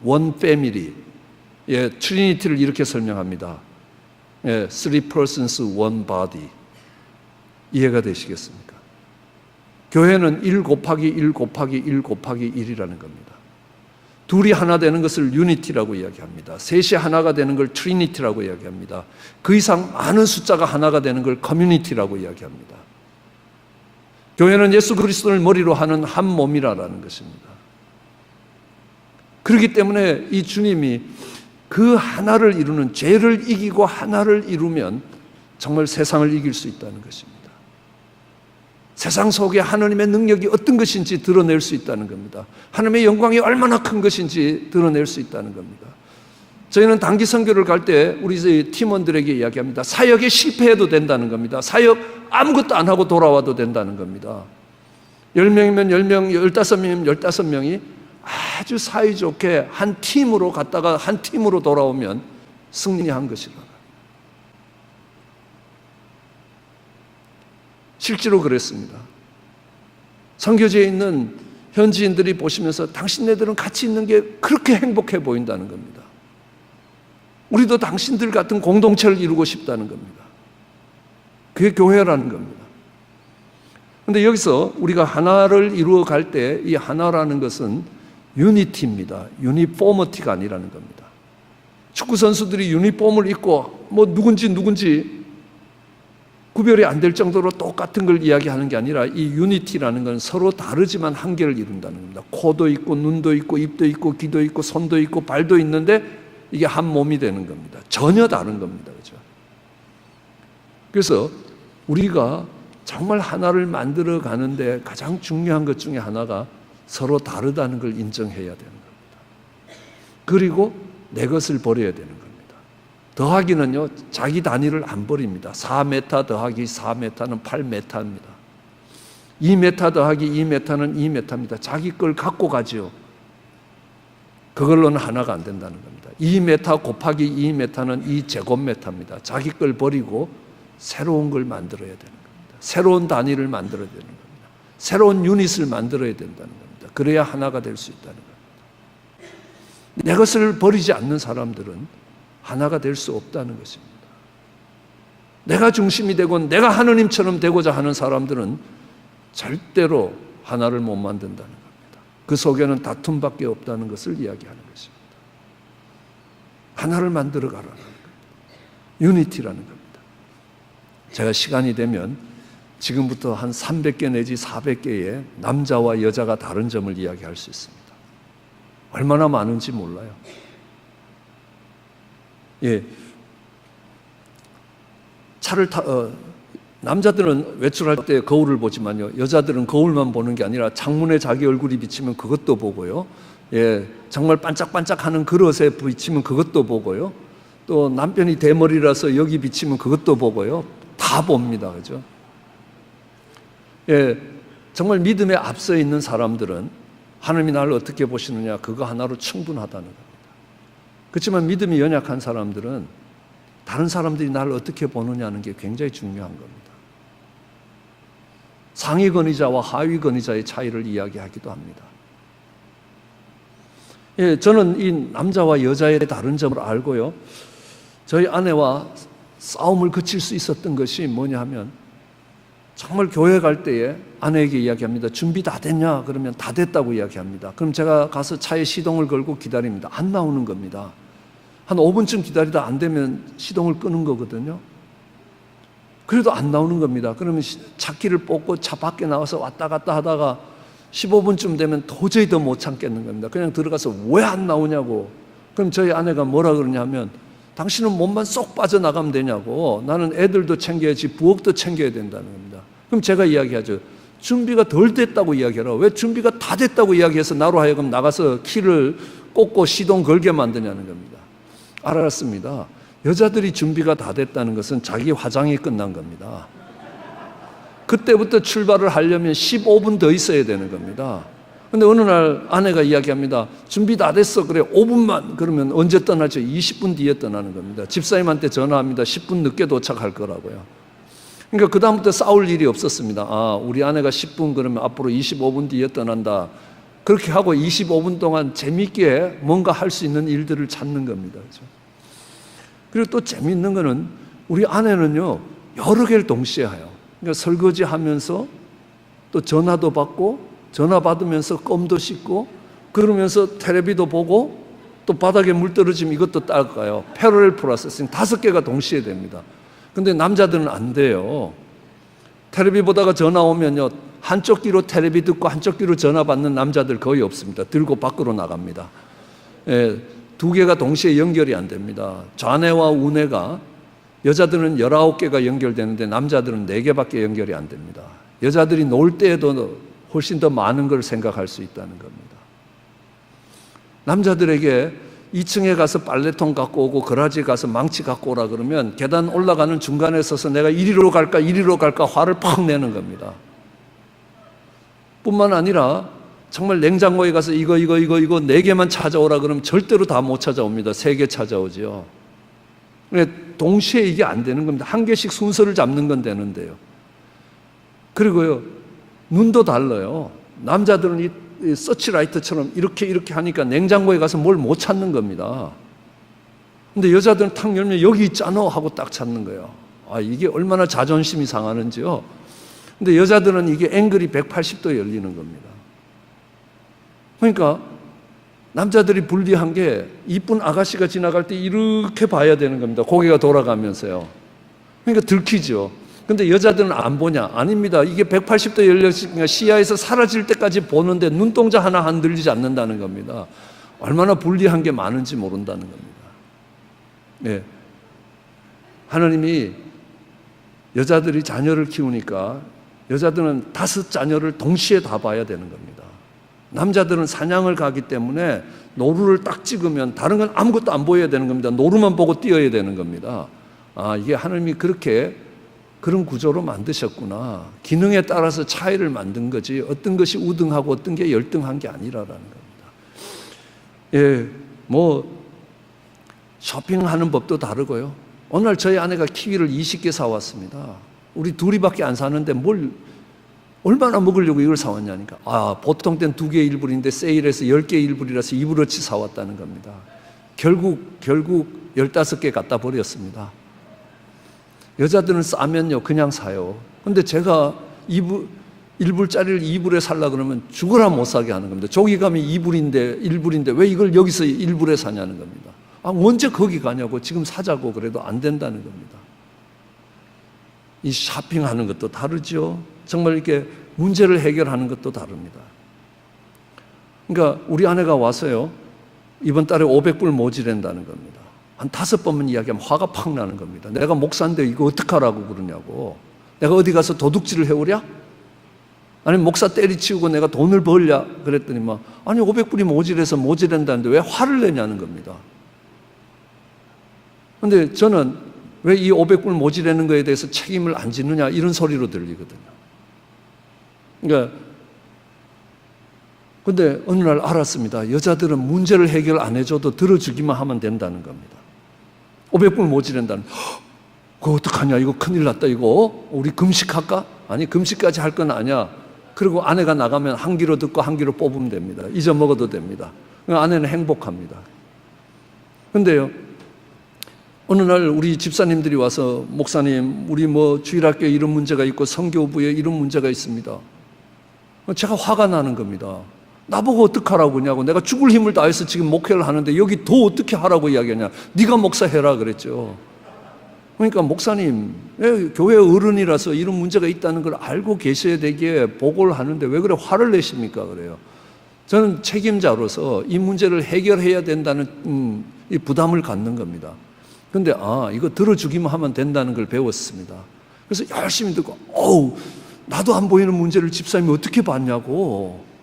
one family. 예, 트리니티를 이렇게 설명합니다. 예, three persons, one body. 이해가 되시겠습니까? 교회는 1 곱하기 1 곱하기 1 곱하기 1이라는 겁니다. 둘이 하나 되는 것을 유니티라고 이야기합니다. 셋이 하나가 되는 걸 트리니티라고 이야기합니다. 그 이상 많은 숫자가 하나가 되는 걸 커뮤니티라고 이야기합니다. 교회는 예수 그리스도를 머리로 하는 한 몸이라는 것입니다. 그렇기 때문에 이 주님이 그 하나를 이루는, 죄를 이기고 하나를 이루면 정말 세상을 이길 수 있다는 것입니다. 세상 속에 하나님의 능력이 어떤 것인지 드러낼 수 있다는 겁니다. 하나님의 영광이 얼마나 큰 것인지 드러낼 수 있다는 겁니다. 저희는 단기 선교를 갈 때 우리 팀원들에게 이야기합니다. 사역에 실패해도 된다는 겁니다. 사역 아무것도 안 하고 돌아와도 된다는 겁니다. 10명이면 10명, 15명이면 15명이 아주 사이좋게 한 팀으로 갔다가 한 팀으로 돌아오면 승리한 것이라. 실제로 그랬습니다. 선교지에 있는 현지인들이 보시면서 당신네들은 같이 있는 게 그렇게 행복해 보인다는 겁니다. 우리도 당신들 같은 공동체를 이루고 싶다는 겁니다. 그게 교회라는 겁니다. 그런데 여기서 우리가 하나를 이루어 갈 때 이 하나라는 것은 유니티입니다. 유니포머티가 아니라는 겁니다. 축구 선수들이 유니폼을 입고 뭐 누군지 구별이 안 될 정도로 똑같은 걸 이야기하는 게 아니라 이 유니티라는 건 서로 다르지만 한계를 이룬다는 겁니다. 코도 있고 눈도 있고 입도 있고 귀도 있고 손도 있고 발도 있는데 이게 한 몸이 되는 겁니다. 전혀 다른 겁니다. 그렇죠? 그래서 우리가 정말 하나를 만들어 가는데 가장 중요한 것 중에 하나가 서로 다르다는 걸 인정해야 되는 겁니다. 그리고 내 것을 버려야 되는 겁니다. 더하기는요, 자기 단위를 안 버립니다. 4m 더하기 4m는 8m입니다. 2m 더하기 2m는 2m입니다. 자기 걸 갖고 가지요. 그걸로는 하나가 안 된다는 겁니다. 2m 곱하기 2m는 2제곱미터입니다. 자기 걸 버리고 새로운 걸 만들어야 되는 겁니다. 새로운 단위를 만들어야 되는 겁니다. 새로운 유닛을 만들어야 된다는 겁니다. 그래야 하나가 될 수 있다는 겁니다. 내 것을 버리지 않는 사람들은 하나가 될 수 없다는 것입니다. 내가 중심이 되고 내가 하느님처럼 되고자 하는 사람들은 절대로 하나를 못 만든다는 겁니다. 그 속에는 다툼밖에 없다는 것을 이야기하는 것입니다. 하나를 만들어 가라는 겁니다. 유니티라는 겁니다. 제가 시간이 되면 지금부터 한 300개 내지 400개의 남자와 여자가 다른 점을 이야기할 수 있습니다. 얼마나 많은지 몰라요. 예, 차를 남자들은 외출할 때 거울을 보지만요, 여자들은 거울만 보는 게 아니라 창문에 자기 얼굴이 비치면 그것도 보고요, 예, 정말 반짝반짝하는 그릇에 비치면 그것도 보고요, 또 남편이 대머리라서 여기 비치면 그것도 보고요, 다 다 봅니다. 그죠? 예, 정말 믿음에 앞서 있는 사람들은 하나님이 나를 어떻게 보시느냐, 그거 하나로 충분하다는 겁니다. 그렇지만 믿음이 연약한 사람들은 다른 사람들이 나를 어떻게 보느냐는 게 굉장히 중요한 겁니다. 상위 권위자와 하위 권위자의 차이를 이야기하기도 합니다. 예, 저는 이 남자와 여자의 다른 점을 알고요, 저희 아내와 싸움을 그칠 수 있었던 것이 뭐냐 하면, 정말 교회 갈 때에 아내에게 이야기합니다. 준비 다 됐냐? 그러면 다 됐다고 이야기합니다. 그럼 제가 가서 차에 시동을 걸고 기다립니다. 안 나오는 겁니다. 한 5분쯤 기다리다 안 되면 시동을 끄는 거거든요. 그래도 안 나오는 겁니다. 그러면 차키를 뽑고 차 밖에 나와서 왔다 갔다 하다가 15분쯤 되면 도저히 더 못 참겠는 겁니다. 그냥 들어가서 왜 안 나오냐고. 그럼 저희 아내가 뭐라 그러냐면, 당신은 몸만 쏙 빠져나가면 되냐고. 나는 애들도 챙겨야지, 부엌도 챙겨야 된다는 겁니다. 그럼 제가 이야기하죠. 준비가 덜 됐다고 이야기하라. 왜 준비가 다 됐다고 이야기해서 나로 하여금 나가서 키를 꽂고 시동 걸게 만드냐는 겁니다. 알았습니다. 여자들이 준비가 다 됐다는 것은 자기 화장이 끝난 겁니다. 그때부터 출발을 하려면 15분 더 있어야 되는 겁니다. 근데 어느 날 아내가 이야기합니다. 준비 다 됐어. 그래, 5분만. 그러면 언제 떠나죠? 20분 뒤에 떠나는 겁니다. 집사님한테 전화합니다. 10분 늦게 도착할 거라고요. 그러니까 그다음부터 싸울 일이 없었습니다. 아, 우리 아내가 10분 그러면 앞으로 25분 뒤에 떠난다. 그렇게 하고 25분 동안 재미있게 뭔가 할 수 있는 일들을 찾는 겁니다. 그렇죠? 그리고 또 재미있는 거는 우리 아내는요, 여러 개를 동시에 해요. 그러니까 설거지 하면서 또 전화도 받고, 전화 받으면서 껌도 씻고, 그러면서 텔레비도 보고, 또 바닥에 물 떨어지면 이것도 닦아요. 패러렐 프로세싱 5개가 동시에 됩니다. 근데 남자들은 안 돼요. 텔레비 보다가 전화 오면요, 한쪽 귀로 텔레비 듣고 한쪽 귀로 전화 받는 남자들 거의 없습니다. 들고 밖으로 나갑니다. 예, 2개가 동시에 연결이 안 됩니다. 좌뇌와 우뇌가, 여자들은 19개가 연결되는데 남자들은 4개밖에 연결이 안 됩니다. 여자들이 놀 때에도 훨씬 더 많은 걸 생각할 수 있다는 겁니다. 남자들에게 2층에 가서 빨래통 갖고 오고 거라지 가서 망치 갖고 오라 그러면 계단 올라가는 중간에 서서 내가 이리로 갈까 화를 팍 내는 겁니다. 뿐만 아니라 정말 냉장고에 가서 이거 4개만 찾아오라 그러면 절대로 다 못 찾아옵니다. 3개 찾아오죠. 동시에 이게 안 되는 겁니다. 한 개씩 순서를 잡는 건 되는데요. 그리고요, 눈도 달라요. 남자들은 이 서치라이트처럼 이렇게 하니까 냉장고에 가서 뭘 못 찾는 겁니다. 근데 여자들은 탁 열면 여기 있잖아 하고 딱 찾는 거예요. 아, 이게 얼마나 자존심이 상하는지요. 근데 여자들은 이게 앵글이 180도 열리는 겁니다. 그러니까 남자들이 불리한 게, 이쁜 아가씨가 지나갈 때 이렇게 봐야 되는 겁니다. 고개가 돌아가면서요. 그러니까 들키죠. 근데 여자들은 안 보냐? 아닙니다. 이게 180도 열렸으니까 시야에서 사라질 때까지 보는데 눈동자 하나 흔들리지 않는다는 겁니다. 얼마나 불리한 게 많은지 모른다는 겁니다. 네. 하나님이 여자들이 자녀를 키우니까 여자들은 5자녀를 동시에 다 봐야 되는 겁니다. 남자들은 사냥을 가기 때문에 노루를 딱 찍으면 다른 건 아무것도 안 보여야 되는 겁니다. 노루만 보고 뛰어야 되는 겁니다. 아, 이게 하나님이 그렇게 그런 구조로 만드셨구나. 기능에 따라서 차이를 만든 거지, 어떤 것이 우등하고 어떤 게 열등한 게 아니라라는 겁니다. 예, 쇼핑하는 법도 다르고요. 어느 날 저희 아내가 키위를 20개 사왔습니다. 우리 둘이밖에 안 사는데 얼마나 먹으려고 이걸 사왔냐니까. 아, 보통 땐 2개 1불인데 세일해서 10개 1불이라서 2불어치 사왔다는 겁니다. 결국 15개 갖다 버렸습니다. 여자들은 싸면요, 그냥 사요. 근데 제가 1불짜리를 2불에 살라 그러면 죽어라 못 사게 하는 겁니다. 저기 가면 1불인데 왜 이걸 여기서 1불에 사냐는 겁니다. 아, 언제 거기 가냐고. 지금 사자고 그래도 안 된다는 겁니다. 이 쇼핑하는 것도 다르죠. 정말 이렇게 문제를 해결하는 것도 다릅니다. 그러니까 우리 아내가 와서요, 이번 달에 500불 모지랜다는 겁니다. 한 5번만 이야기하면 화가 팍 나는 겁니다. 내가 목사인데 이거 어떡하라고 그러냐고. 내가 어디 가서 도둑질을 해오랴? 아니면 목사 때리치우고 내가 돈을 벌랴? 그랬더니 아니 500불이 모질해서 모지랜다는데 왜 화를 내냐는 겁니다. 그런데 저는 왜 이 500불 모지라는 거에 대해서 책임을 안 지느냐 이런 소리로 들리거든요. 그러니까 근데 어느 날 알았습니다. 여자들은 문제를 해결 안 해줘도 들어주기만 하면 된다는 겁니다. 500불 모지란다는, 그거 어떡하냐, 이거 큰일 났다, 이거 우리 금식할까? 아니, 금식까지 할 건 아니야. 그리고 아내가 나가면 한 귀로 듣고 한 귀로 뽑으면 됩니다. 잊어먹어도 됩니다. 아내는 행복합니다. 근데요, 어느 날 우리 집사님들이 와서, 목사님, 우리 주일학교에 이런 문제가 있고 성교부에 이런 문제가 있습니다. 제가 화가 나는 겁니다. 나보고 어떡하라고 하냐고. 내가 죽을 힘을 다해서 지금 목회를 하는데 여기 더 어떻게 하라고 이야기하냐. 네가 목사해라 그랬죠. 그러니까 목사님, 교회 어른이라서 이런 문제가 있다는 걸 알고 계셔야 되기에 보고를 하는데 왜 그래 화를 내십니까? 그래요. 저는 책임자로서 이 문제를 해결해야 된다는 이 부담을 갖는 겁니다. 근데 이거 들어주기만 하면 된다는 걸 배웠습니다. 그래서 열심히 듣고 나도 안 보이는 문제를 집사님이 어떻게 봤냐고.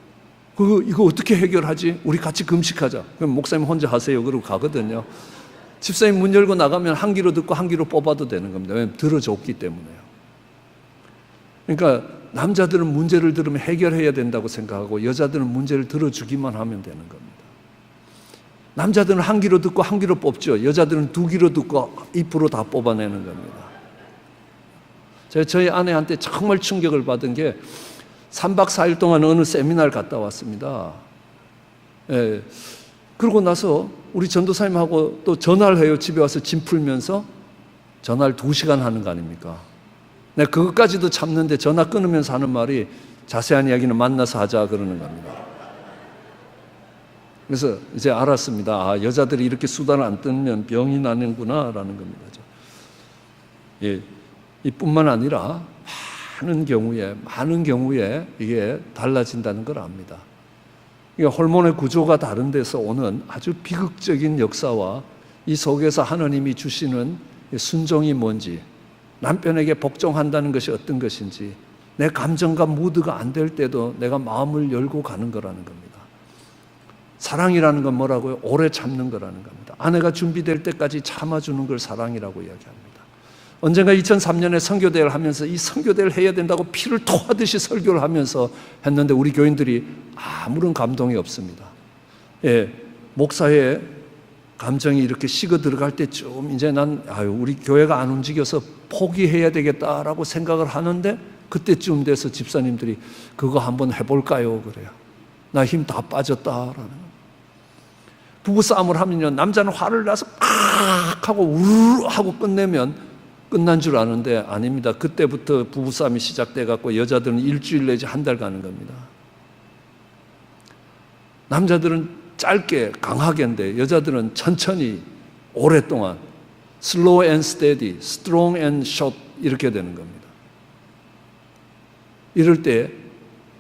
이거 어떻게 해결하지? 우리 같이 금식하자. 그럼 목사님 혼자 하세요. 그러고 가거든요. 집사님 문 열고 나가면 한 귀로 듣고 한 귀로 뽑아도 되는 겁니다. 왜냐하면 들어줬기 때문에요. 그러니까 남자들은 문제를 들으면 해결해야 된다고 생각하고 여자들은 문제를 들어주기만 하면 되는 겁니다. 남자들은 한 귀로 듣고 한 귀로 뽑죠. 여자들은 두 귀로 듣고 입으로 다 뽑아내는 겁니다. 제가 저희 아내한테 정말 충격을 받은 게 3박 4일 동안 어느 세미나를 갔다 왔습니다. 예. 그러고 나서 우리 전도사님하고 또 전화를 해요. 집에 와서 짐 풀면서 전화를 2시간 하는 거 아닙니까? 내가 그것까지도 참는데 전화 끊으면서 하는 말이 자세한 이야기는 만나서 하자 그러는 겁니다. 그래서 이제 알았습니다. 여자들이 이렇게 수다를 안 떨면 병이 나는구나 라는 겁니다. 예. 이뿐만 아니라 많은 경우에 이게 달라진다는 걸 압니다. 호르몬의 구조가 다른 데서 오는 아주 비극적인 역사와 이 속에서 하나님이 주시는 순종이 뭔지, 남편에게 복종한다는 것이 어떤 것인지, 내 감정과 무드가 안 될 때도 내가 마음을 열고 가는 거라는 겁니다. 사랑이라는 건 뭐라고요? 오래 참는 거라는 겁니다. 아내가 준비될 때까지 참아주는 걸 사랑이라고 이야기합니다. 언젠가 2003년에 선교대회를 하면서 이 선교대회를 해야 된다고 피를 토하듯이 설교를 하면서 했는데 우리 교인들이 아무런 감동이 없습니다. 예, 목사의 감정이 이렇게 식어 들어갈 때쯤 이제 우리 교회가 안 움직여서 포기해야 되겠다라고 생각을 하는데 그때쯤 돼서 집사님들이 그거 한번 해볼까요? 그래요. 나 힘 다 빠졌다라는 거예요. 부부싸움을 하면요, 남자는 화를 내서 팍 하고 우르르 하고 끝내면 끝난 줄 아는데 아닙니다. 그때부터 부부싸움이 시작돼 갖고 여자들은 일주일 내지 한 달 가는 겁니다. 남자들은 짧게 강하게인데 여자들은 천천히 오랫동안 slow and steady, strong and short 이렇게 되는 겁니다. 이럴 때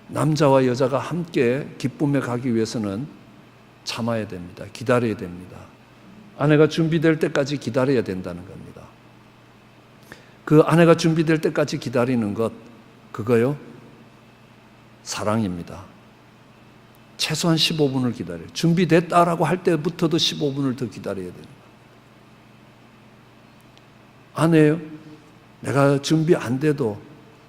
남자와 여자가 함께 기쁨에 가기 위해서는 참아야 됩니다. 기다려야 됩니다. 아내가 준비될 때까지 기다려야 된다는 겁니다. 그 아내가 준비될 때까지 기다리는 것, 그거요, 사랑입니다. 최소한 15분을 기다려요. 준비됐다라고 할 때부터도 15분을 더 기다려야 됩니다. 아내요, 내가 준비 안 돼도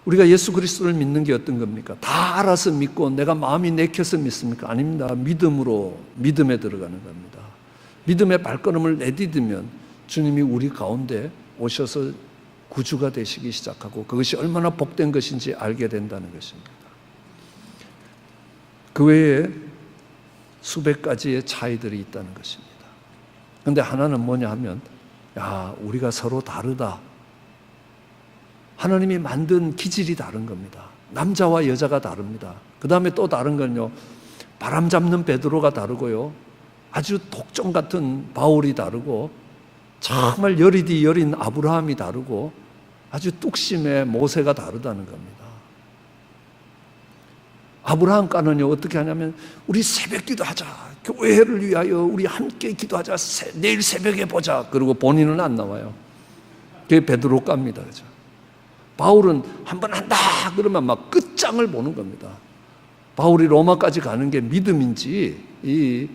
우리가 예수 그리스도를 믿는 게 어떤 겁니까? 다 알아서 믿고 내가 마음이 내켜서 믿습니까? 아닙니다. 믿음에 들어가는 겁니다. 믿음의 발걸음을 내디디면 주님이 우리 가운데 오셔서 구주가 되시기 시작하고 그것이 얼마나 복된 것인지 알게 된다는 것입니다. 그 외에 수백 가지의 차이들이 있다는 것입니다. 그런데 하나는 뭐냐 하면 우리가 서로 다르다. 하나님이 만든 기질이 다른 겁니다. 남자와 여자가 다릅니다. 그 다음에 또 다른 건요, 바람 잡는 베드로가 다르고요, 아주 독종 같은 바울이 다르고, 정말 여리디 여린 아브라함이 다르고, 아주 뚝심의 모세가 다르다는 겁니다. 아브라함과는요, 어떻게 하냐면 우리 새벽 기도하자, 교회를 위하여 우리 함께 기도하자, 내일 새벽에 보자. 그리고 본인은 안 나와요. 그게 베드로과입니다. 그죠? 바울은 한번 한다 그러면 막 끝장을 보는 겁니다. 바울이 로마까지 가는 게 믿음인지 이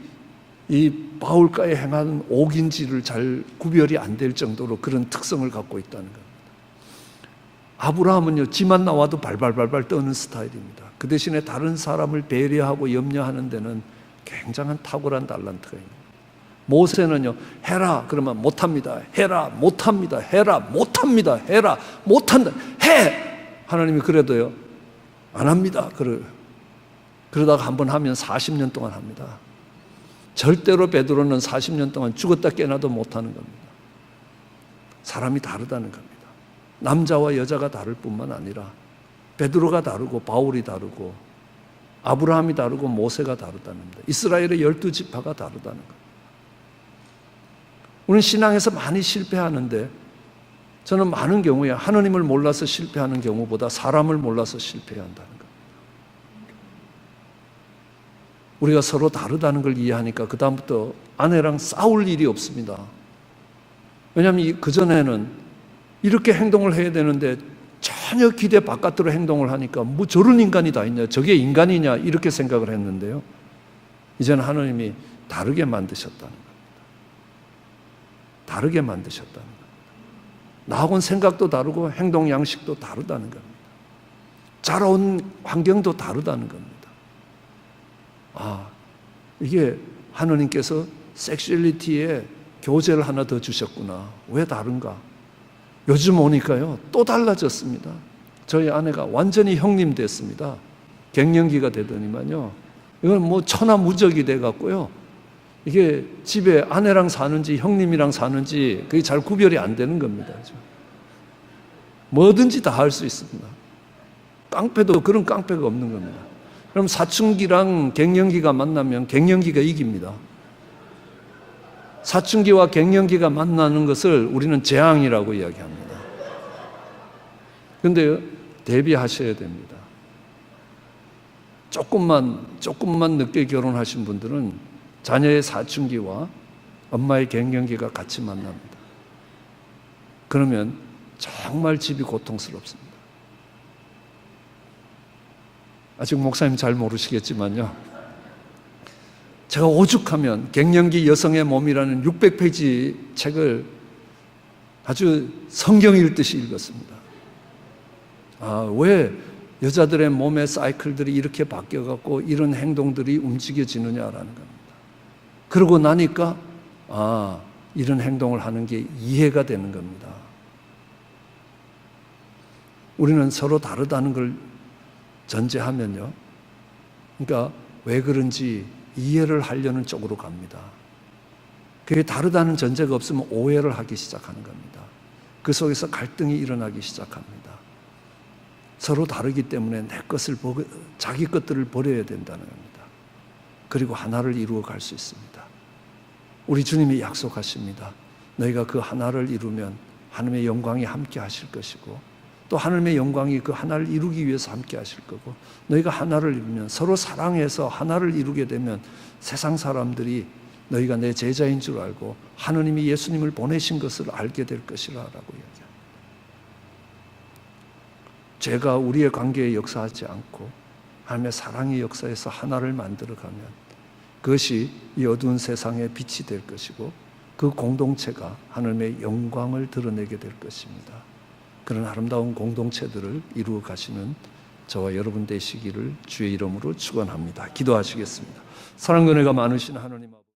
이 바울과의 행한 옥인지를 잘 구별이 안 될 정도로 그런 특성을 갖고 있다는 겁니다. 아브라함은요, 지만 나와도 발발발발 떠는 스타일입니다. 그 대신에 다른 사람을 배려하고 염려하는 데는 굉장한 탁월한 달란트가 있습니다. 모세는요, 해라 그러면 못합니다. 해라 못합니다. 해라 못합니다. 해라 못한다. 해! 하나님이 그래도요 안 합니다. 그러다가 한번 하면 40년 동안 합니다. 절대로 베드로는 40년 동안 죽었다 깨나도 못하는 겁니다. 사람이 다르다는 겁니다. 남자와 여자가 다를 뿐만 아니라 베드로가 다르고 바울이 다르고 아브라함이 다르고 모세가 다르다는 겁니다. 이스라엘의 12지파가 다르다는 겁니다. 우리는 신앙에서 많이 실패하는데 저는 많은 경우에 하나님을 몰라서 실패하는 경우보다 사람을 몰라서 실패해야 한다는 겁니다. 우리가 서로 다르다는 걸 이해하니까 그 다음부터 아내랑 싸울 일이 없습니다. 왜냐하면 그전에는 이렇게 행동을 해야 되는데 전혀 기대 바깥으로 행동을 하니까 뭐 저런 인간이 다 있냐, 저게 인간이냐 이렇게 생각을 했는데요, 이제는 하나님이 다르게 만드셨다는 겁니다. 다르게 만드셨다는 겁니다. 나하고는 생각도 다르고 행동 양식도 다르다는 겁니다. 자라온 환경도 다르다는 겁니다. 이게 하나님께서 섹슈얼리티에 교제를 하나 더 주셨구나. 왜 다른가? 요즘 오니까요 또 달라졌습니다. 저희 아내가 완전히 형님 됐습니다. 갱년기가 되더니만요, 이건 뭐 천하무적이 돼갖고요, 이게 집에 아내랑 사는지 형님이랑 사는지 그게 잘 구별이 안 되는 겁니다. 뭐든지 다 할 수 있습니다. 깡패도 그런 깡패가 없는 겁니다. 그럼 사춘기랑 갱년기가 만나면 갱년기가 이깁니다. 사춘기와 갱년기가 만나는 것을 우리는 재앙이라고 이야기합니다. 그런데 대비하셔야 됩니다. 조금만 늦게 결혼하신 분들은 자녀의 사춘기와 엄마의 갱년기가 같이 만납니다. 그러면 정말 집이 고통스럽습니다. 아직 목사님 잘 모르시겠지만요, 제가 오죽하면 갱년기 여성의 몸이라는 600페이지 책을 아주 성경 읽듯이 읽었습니다. 왜 여자들의 몸의 사이클들이 이렇게 바뀌어갖고 이런 행동들이 움직여지느냐라는 겁니다. 그러고 나니까 이런 행동을 하는 게 이해가 되는 겁니다. 우리는 서로 다르다는 걸 전제하면요, 그러니까 왜 그런지 이해를 하려는 쪽으로 갑니다. 그게 다르다는 전제가 없으면 오해를 하기 시작하는 겁니다. 그 속에서 갈등이 일어나기 시작합니다. 서로 다르기 때문에 내 것을 자기 것들을 버려야 된다는 겁니다. 그리고 하나를 이루어 갈 수 있습니다. 우리 주님이 약속하십니다. 너희가 그 하나를 이루면 하나님의 영광이 함께 하실 것이고, 또 하나님의 영광이 그 하나를 이루기 위해서 함께 하실 거고, 너희가 하나를 이루면, 서로 사랑해서 하나를 이루게 되면 세상 사람들이 너희가 내 제자인 줄 알고 하나님이 예수님을 보내신 것을 알게 될 것이라고 이야기합니다. 죄가 우리의 관계에 역사하지 않고 하나님의 사랑의 역사에서 하나를 만들어가면 그것이 이 어두운 세상의 빛이 될 것이고, 그 공동체가 하나님의 영광을 드러내게 될 것입니다. 그런 아름다운 공동체들을 이루어 가시는 저와 여러분 되시기를 주의 이름으로 축원합니다. 기도하시겠습니다. 사랑과 은혜가 많으신 하나님 아버지,